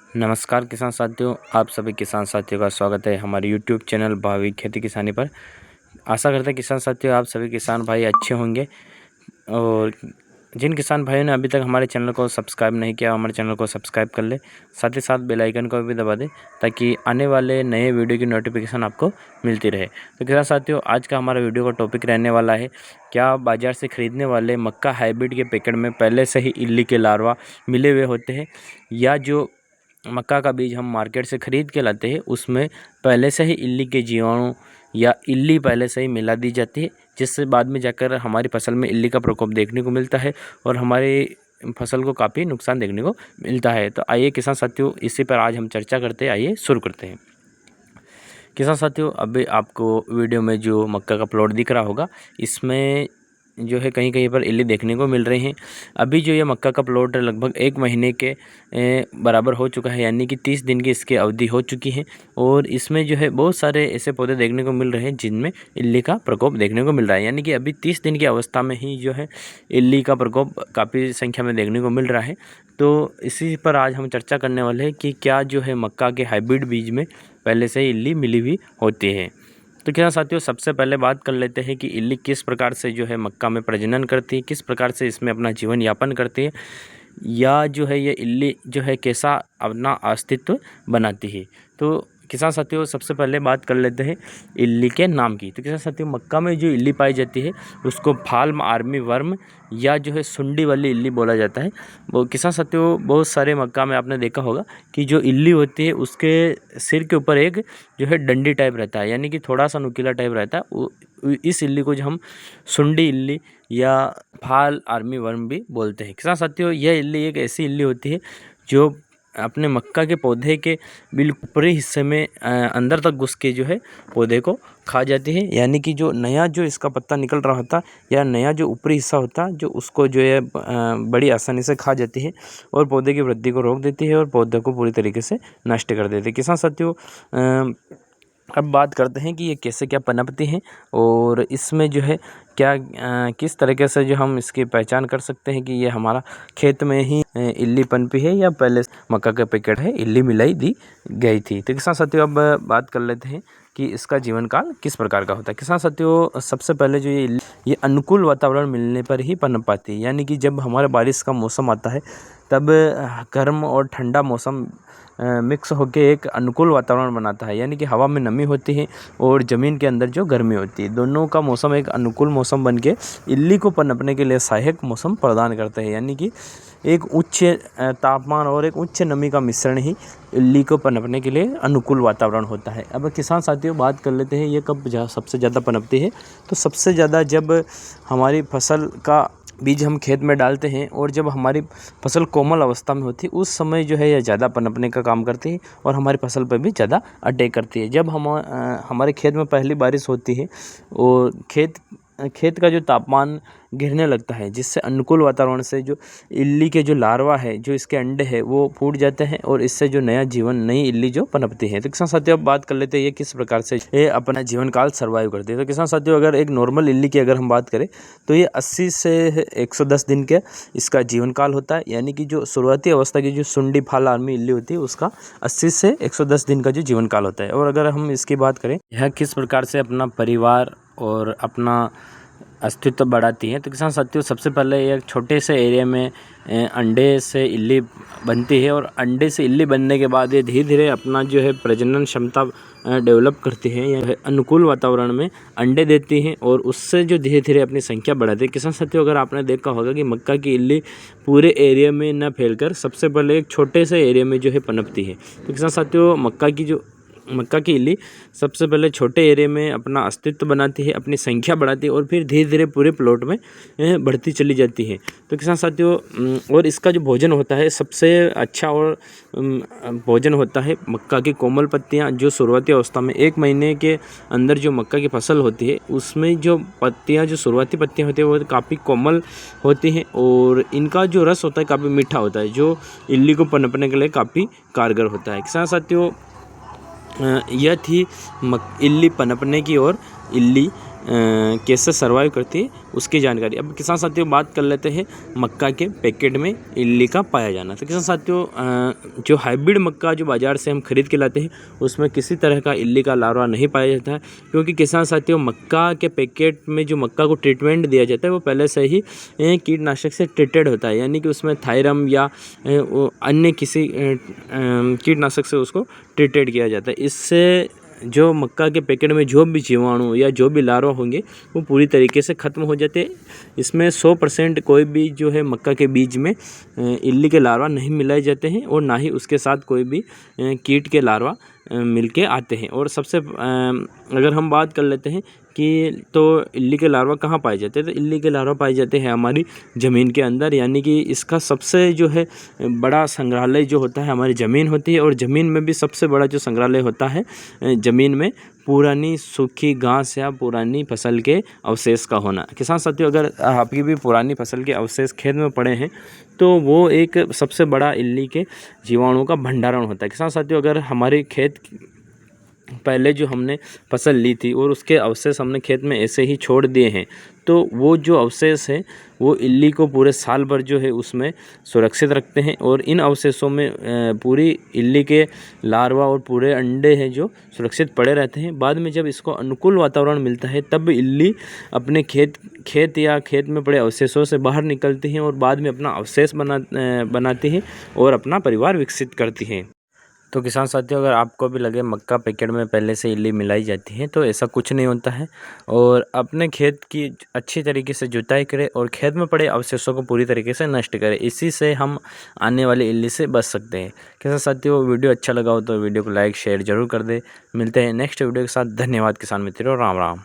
नमस्कार किसान साथियों, आप सभी किसान साथियों का स्वागत है हमारे YouTube चैनल भावी खेती किसानी पर। आशा करते हैं किसान साथियों आप सभी किसान भाई अच्छे होंगे। और जिन किसान भाइयों ने अभी तक हमारे चैनल को सब्सक्राइब नहीं किया, हमारे चैनल को सब्सक्राइब कर ले, साथ ही साथ बेल आइकन को भी दबा दें ताकि आने वाले नए वीडियो की नोटिफिकेशन आपको मिलती रहे। तो किसान साथियों, आज का हमारा वीडियो का टॉपिक रहने वाला है, क्या बाज़ार से ख़रीदने वाले मक्का हाइब्रिड के पैकेट में पहले से ही इल्ली के लार्वा मिले हुए होते हैं, या जो मक्का का बीज हम मार्केट से ख़रीद के लाते हैं उसमें पहले से ही इल्ली के जीवाणु या इल्ली पहले से ही मिला दी जाती है, जिससे बाद में जाकर हमारी फसल में इल्ली का प्रकोप देखने को मिलता है और हमारी फसल को काफ़ी नुकसान देखने को मिलता है। तो आइए किसान साथियों, इसी पर आज हम चर्चा करते हैं। आइए शुरू करते हैं। किसान साथियों, अभी आपको वीडियो में जो मक्का का प्लॉट दिख रहा होगा, इसमें जो है कहीं कहीं पर इल्ली देखने को मिल रही हैं। अभी जो ये मक्का का प्लॉट लगभग 1 महीने के बराबर हो चुका है, यानी कि 30 दिन की इसकी अवधि हो चुकी है। और इसमें जो है बहुत सारे ऐसे पौधे देखने को मिल रहे हैं जिनमें इल्ली का प्रकोप देखने को मिल रहा है, यानी कि अभी 30 दिन की अवस्था में ही जो है इल्ली का प्रकोप काफ़ी संख्या में देखने को मिल रहा है। तो इसी पर आज हम चर्चा करने वाले हैं कि क्या जो है मक्का के हाइब्रिड बीज में पहले से ही इल्ली मिली हुई होती है। तो क्या साथियों, सबसे पहले बात कर लेते हैं कि इल्ली किस प्रकार से जो है मक्का में प्रजनन करती है, किस प्रकार से इसमें अपना जीवन यापन करती है, या जो है ये इल्ली जो है कैसा अपना अस्तित्व बनाती है। तो किसान साथियों, सबसे पहले बात कर लेते हैं इल्ली के नाम की। तो किसान साथियों, मक्का में जो इल्ली पाई जाती है उसको फाल्म आर्मी वर्म या जो है सुंडी वाली इल्ली बोला जाता है। वो किसान साथियों, बहुत सारे मक्का में आपने देखा होगा कि जो इल्ली होती है उसके सिर के ऊपर एक जो है डंडी टाइप रहता है, यानी कि थोड़ा सा नुकीला टाइप रहता है। इस इल्ली को जो हम सुंडी इल्ली या फाल आर्मी वर्म भी बोलते हैं। किसान साथियों, यह इल्ली एक ऐसी इल्ली होती है जो अपने मक्का के पौधे के बिल्कुल ऊपरी हिस्से में अंदर तक घुस के जो है पौधे को खा जाती है, यानी कि जो नया जो इसका पत्ता निकल रहा होता या नया जो ऊपरी हिस्सा होता जो उसको जो है बड़ी आसानी से खा जाती है और पौधे की वृद्धि को रोक देती है और पौधे को पूरी तरीके से नष्ट कर देती है। किसान साथियों, अब बात करते हैं कि ये कैसे क्या पनपती हैं और इसमें जो है क्या किस तरीके से जो हम इसकी पहचान कर सकते हैं कि ये हमारा खेत में ही इल्ली पनपी है या पहले मक्का का पैकेट है इल्ली मिलाई दी गई थी। तो किसान साथियों, अब बात कर लेते हैं कि इसका जीवन काल किस प्रकार का होता है। किसान साथियों, सबसे पहले जो ये अनुकूल वातावरण मिलने पर ही पनप पाती है, यानी कि जब हमारे बारिश का मौसम आता है तब गर्म और ठंडा मौसम मिक्स होकर एक अनुकूल वातावरण बनाता है, यानी कि हवा में नमी होती है और ज़मीन के अंदर जो गर्मी होती है, दोनों का मौसम एक अनुकूल मौसम बन के इल्ली को पनपने के लिए सहायक मौसम प्रदान करते हैं, यानी कि एक उच्च तापमान और एक उच्च नमी का मिश्रण ही इल्ली को पनपने के लिए अनुकूल वातावरण होता है। अब किसान साथियों, बात कर लेते हैं ये कब सबसे ज़्यादा पनपती है। तो सबसे ज़्यादा जब हमारी फसल का बीज हम खेत में डालते हैं और जब हमारी फसल कोमल अवस्था में होती है उस समय जो है यह ज़्यादा पनपने का काम करती है और हमारी फसल पर भी ज़्यादा अटैक करती है। जब हमारे खेत में पहली बारिश होती है और खेत का जो तापमान गिरने लगता है, जिससे अनुकूल वातावरण से जो इल्ली के जो लार्वा है, जो इसके अंडे हैं, वो फूट जाते हैं और इससे जो नया जीवन नई इल्ली जो पनपती है। तो किसान साथियों, अब बात कर लेते हैं ये किस प्रकार से ये अपना जीवन काल सर्वाइव करती है। तो किसान साथियों, अगर एक नॉर्मल इल्ली की अगर हम बात करें तो ये 80 से 110 दिन के इसका जीवन काल होता है, यानी कि जो शुरुआती अवस्था की जो सुंडी फाल आर्मी इल्ली होती है उसका 80 से 110 दिन का जो जीवन काल होता है। और अगर हम इसकी बात करें यह किस प्रकार से अपना परिवार और अपना अस्तित्व बढ़ाती है, तो किसान साथियों, सबसे पहले एक छोटे से एरिया में अंडे से इल्ली बनती है और अंडे से इल्ली बनने के बाद ये धीरे धीरे अपना जो है प्रजनन क्षमता डेवलप करती है। यह अनुकूल वातावरण में अंडे देती हैं और उससे जो धीरे धीरे अपनी संख्या बढ़ाती है। किसान साथियों, अगर आपने देखा होगा कि मक्का की इल्ली पूरे एरिया में न फैलकर सबसे पहले एक छोटे से एरिया में जो है पनपती है। तो किसान साथियों, मक्का की इल्ली सबसे पहले छोटे एरिया में अपना अस्तित्व बनाती है, अपनी संख्या बढ़ाती है और फिर धीरे धीरे पूरे प्लॉट में बढ़ती चली जाती है। तो किसान साथियों, और इसका जो भोजन होता है सबसे अच्छा और भोजन होता है मक्का की कोमल पत्तियां, जो शुरुआती अवस्था में 1 महीने के अंदर जो मक्का की फसल होती है उसमें जो पत्तियां, जो शुरुआती पत्तियां होती है वो काफ़ी कोमल होती हैं और इनका जो रस होता है काफ़ी मीठा होता है, जो इल्ली को पनपने के लिए काफ़ी कारगर होता है। किसान साथियों, यह थी इल्ली पनपने की और इल्ली कैसे सर्वाइव करती है उसकी जानकारी। अब किसान साथियों बात कर लेते हैं मक्का के पैकेट में इल्ली का पाया जाना। तो किसान साथियों जो हाइब्रिड मक्का जो बाज़ार से हम खरीद के लाते हैं उसमें किसी तरह का इल्ली का लार्वा नहीं पाया जाता है, क्योंकि किसान साथियों मक्का के पैकेट में जो मक्का को ट्रीटमेंट दिया जाता है वो पहले से ही कीटनाशक से ट्रीटेड होता है, यानी कि उसमें थायरम या अन्य किसी कीटनाशक से उसको ट्रीटेड किया जाता है। इससे जो मक्का के पैकेट में जो भी जीवाणु या जो भी लार्वा होंगे वो पूरी तरीके से ख़त्म हो जाते हैं। इसमें 100% कोई भी जो है मक्का के बीज में इल्ली के लार्वा नहीं मिलाए जाते हैं और ना ही उसके साथ कोई भी कीट के लार्वा मिलके आते हैं। और सबसे अगर हम बात कर लेते हैं कि तो इल्ली के लार्वा कहाँ पाए जाते हैं, तो इल्ली के लार्वा पाए जाते हैं हमारी ज़मीन के अंदर, यानी कि इसका सबसे जो है बड़ा संग्रहालय जो होता है हमारी ज़मीन होती है। और ज़मीन में भी सबसे बड़ा जो संग्रहालय होता है ज़मीन में पुरानी सूखी घास या पुरानी फसल के अवशेष का होना। किसान साथियों अगर आपकी भी पुरानी फसल के अवशेष खेत में पड़े हैं तो वो एक सबसे बड़ा इल्ली के जीवाणुओं का भंडारण होता है। किसान साथियों अगर हमारे खेत पहले जो हमने फसल ली थी और उसके अवशेष हमने खेत में ऐसे ही छोड़ दिए हैं तो वो जो अवशेष है वो इल्ली को पूरे साल भर जो है उसमें सुरक्षित रखते हैं और इन अवशेषों में पूरी इल्ली के लार्वा और पूरे अंडे हैं जो सुरक्षित पड़े रहते हैं। बाद में जब इसको अनुकूल वातावरण मिलता है तब इल्ली अपने खेत या खेत में पड़े अवशेषों से बाहर निकलती हैं और बाद में अपना अवशेष बनाती हैं और अपना परिवार विकसित करती हैं। तो किसान साथियों अगर आपको भी लगे मक्का पैकेट में पहले से इल्ली मिलाई जाती है तो ऐसा कुछ नहीं होता है। और अपने खेत की अच्छी तरीके से जुताई करें और खेत में पड़े अवशेषों को पूरी तरीके से नष्ट करें, इसी से हम आने वाली इल्ली से बच सकते हैं। किसान साथियों वीडियो अच्छा लगा हो तो वीडियो को लाइक शेयर जरूर कर दें। मिलते हैं नेक्स्ट वीडियो के साथ। धन्यवाद किसान मित्रों, राम राम।